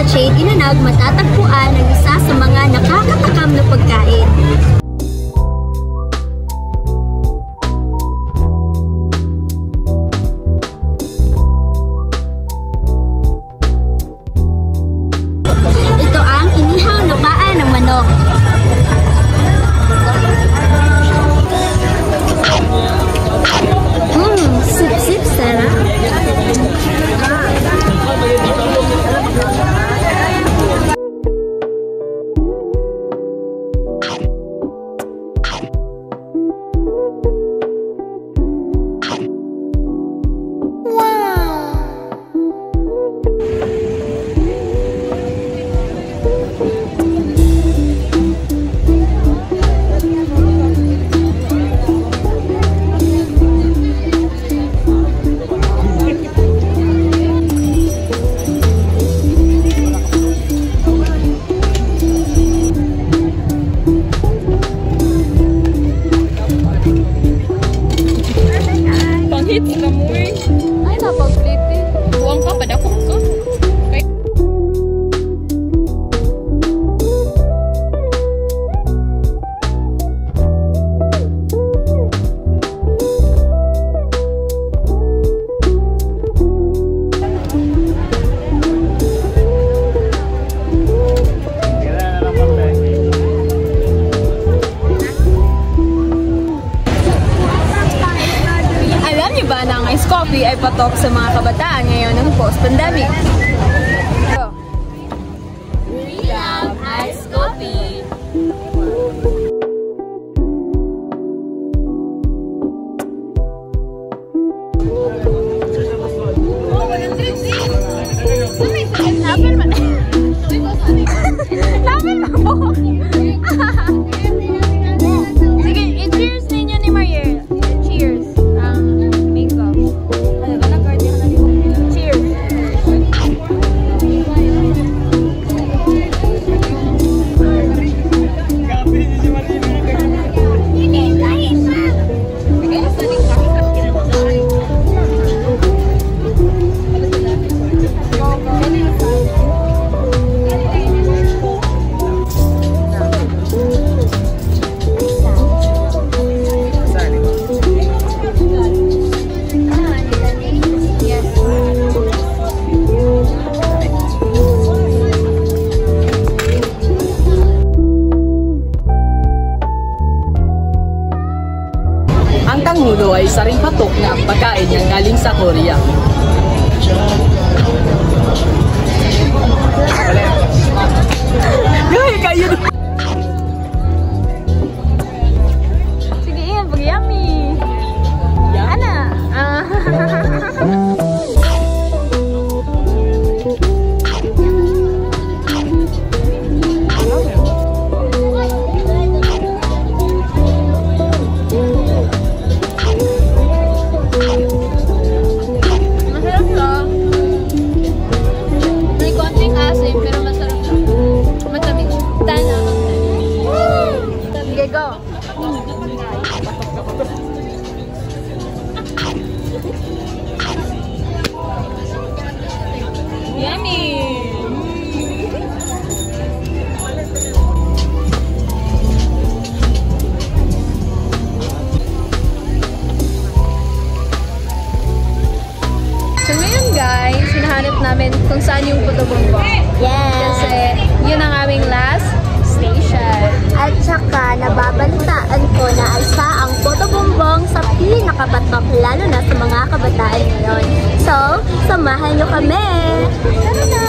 sa Chain Inanag matatagpuan ang isa sa mga nakakatakam na pagkain. Ito ang inihaw na paa ng manok. Sip-sip, sarap. Ay, napag-flip eh. Buwang ka, padakok ka. Okay. Alam niyo ba na ang ice coffee ay patok sa mga kabataan ngayon ng post-pandemic? We love ice coffee! Lapin man! Lapin man po! Sige, i-cheers ninyo ni Mariel. Cheers. Bingo. Cheers. Ang tanghulo ay isa ring patok na pagkain ng galing sa Korea. Gaya kayo! Sige, iyan, pag-yummy! Ana! Masarap siya. May konting asim, pero masarap siya. Matamis. 10 out of 10. Sige, go! Yummy! So ngayon guys, hinahanap namin kung saan yung Puto Bongbong. Yes! Kasi yun ang aming last station. At saka nababalitaan ko na isa ang Puto Bongbong sa pinakabatok lalo na sa mga kabataan ngayon. So, samahan nyo kami! Tara na!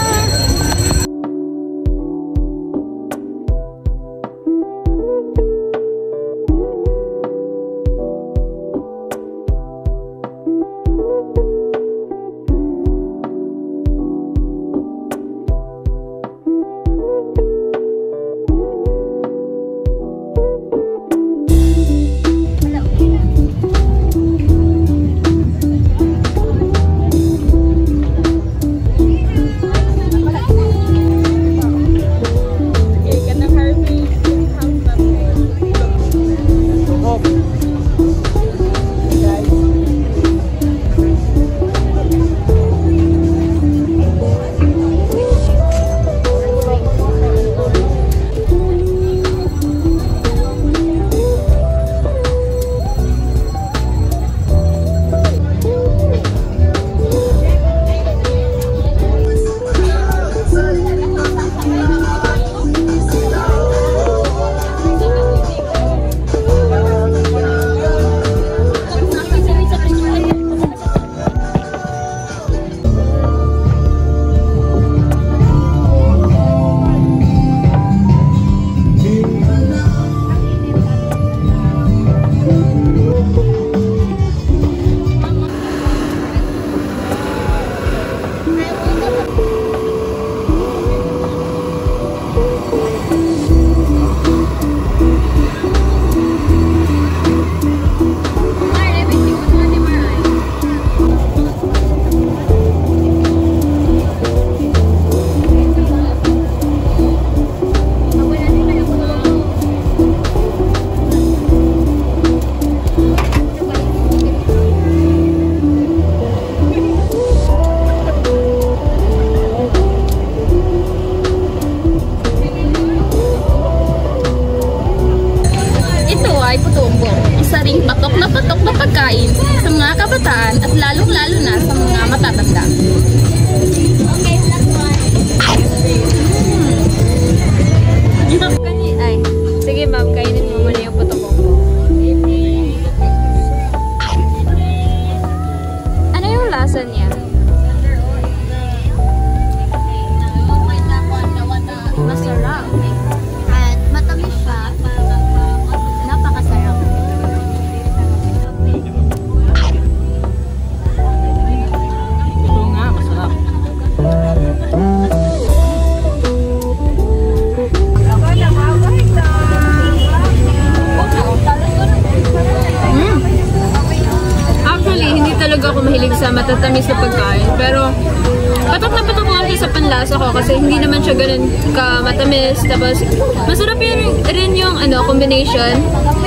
panlasa ko kasi hindi naman siya ganun ka matamis. Tapos masarap yun rin yung combination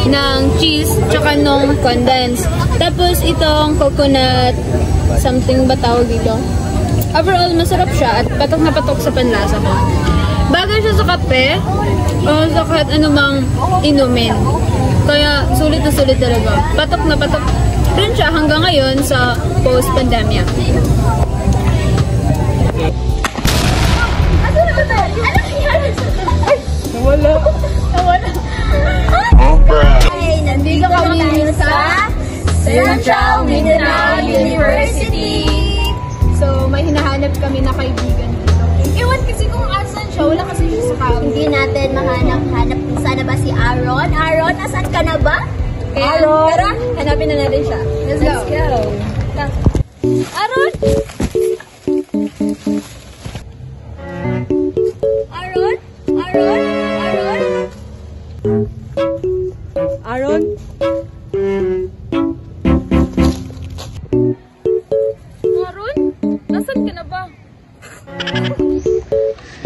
ng cheese tsaka nung condensed. Tapos itong coconut something ba tawag dito? Overall, masarap siya at patok na patok sa panlasa ko. Bagay siya sa kape o sa kahit anumang inumin. Kaya sulit na sulit talaga. Patok na patok rin siya hanggang ngayon sa post-pandemia. Nawala. Ay, nandito kami sa Central Mindanao University. So, may hinahanap kami na kaibigan dito. Ewan kasi kung asan siya. Wala kasi siya sa camera. Hindi natin mahanap kung sana ba si Aaron. Aaron, asan ka na ba? Kaya, tara, hanapin na natin siya. Let's go. Aaron! Aaron? Aaron? Aaron? Aaron? Aaron? Nasaan ka na ba?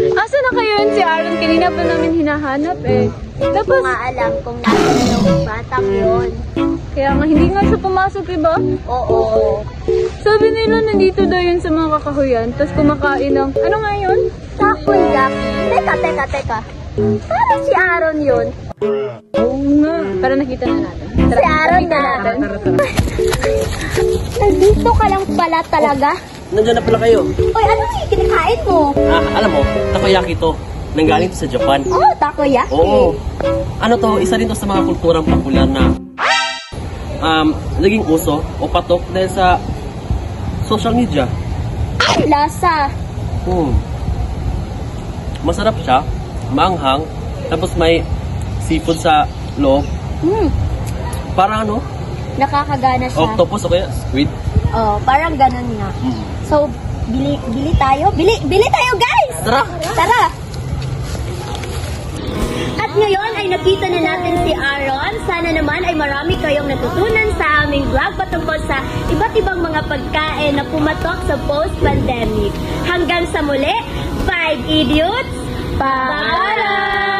Asa na kayo yun si Aaron? Kanina pa namin hinahanap eh. Hindi ko nga alam kung nasa yung batang yun. Kaya nga, hindi nga siya pumasok, diba? Oo. Sabi nila nandito daw yun sa mga kakahuyan, tapos kumakain ng, ano nga yun? Takoyaki. Teka. Parang si Aaron yun. Oo nga. Para nakita na natin. Si Aaron na. Nandito ka lang pala talaga. Nandiyan na pala kayo. Uy, ano yung kinakain mo? Alam mo, takoyaki to. Nanggaling to sa Japan. Oh, takoyaki. Oo. Ano to, isa rin to sa mga kulturang popular na naging uso o patok dahil sa social media. Ay, lasa. Masarap siya, maanghang, tapos may seafood sa loob. Parang ano? Nakakagana siya. Octopus o kaya squid. Oh, parang ganun nga. So, bili tayo. Bili tayo, guys! Tara! Tara! At ngayon ay nakita na natin si Aaron. Sana naman ay marami kayong natutunan sa aming vlog patungkol sa iba't ibang mga pagkain na pumatok sa post-pandemic. Hanggang sa muli, 5 idiots, paalam!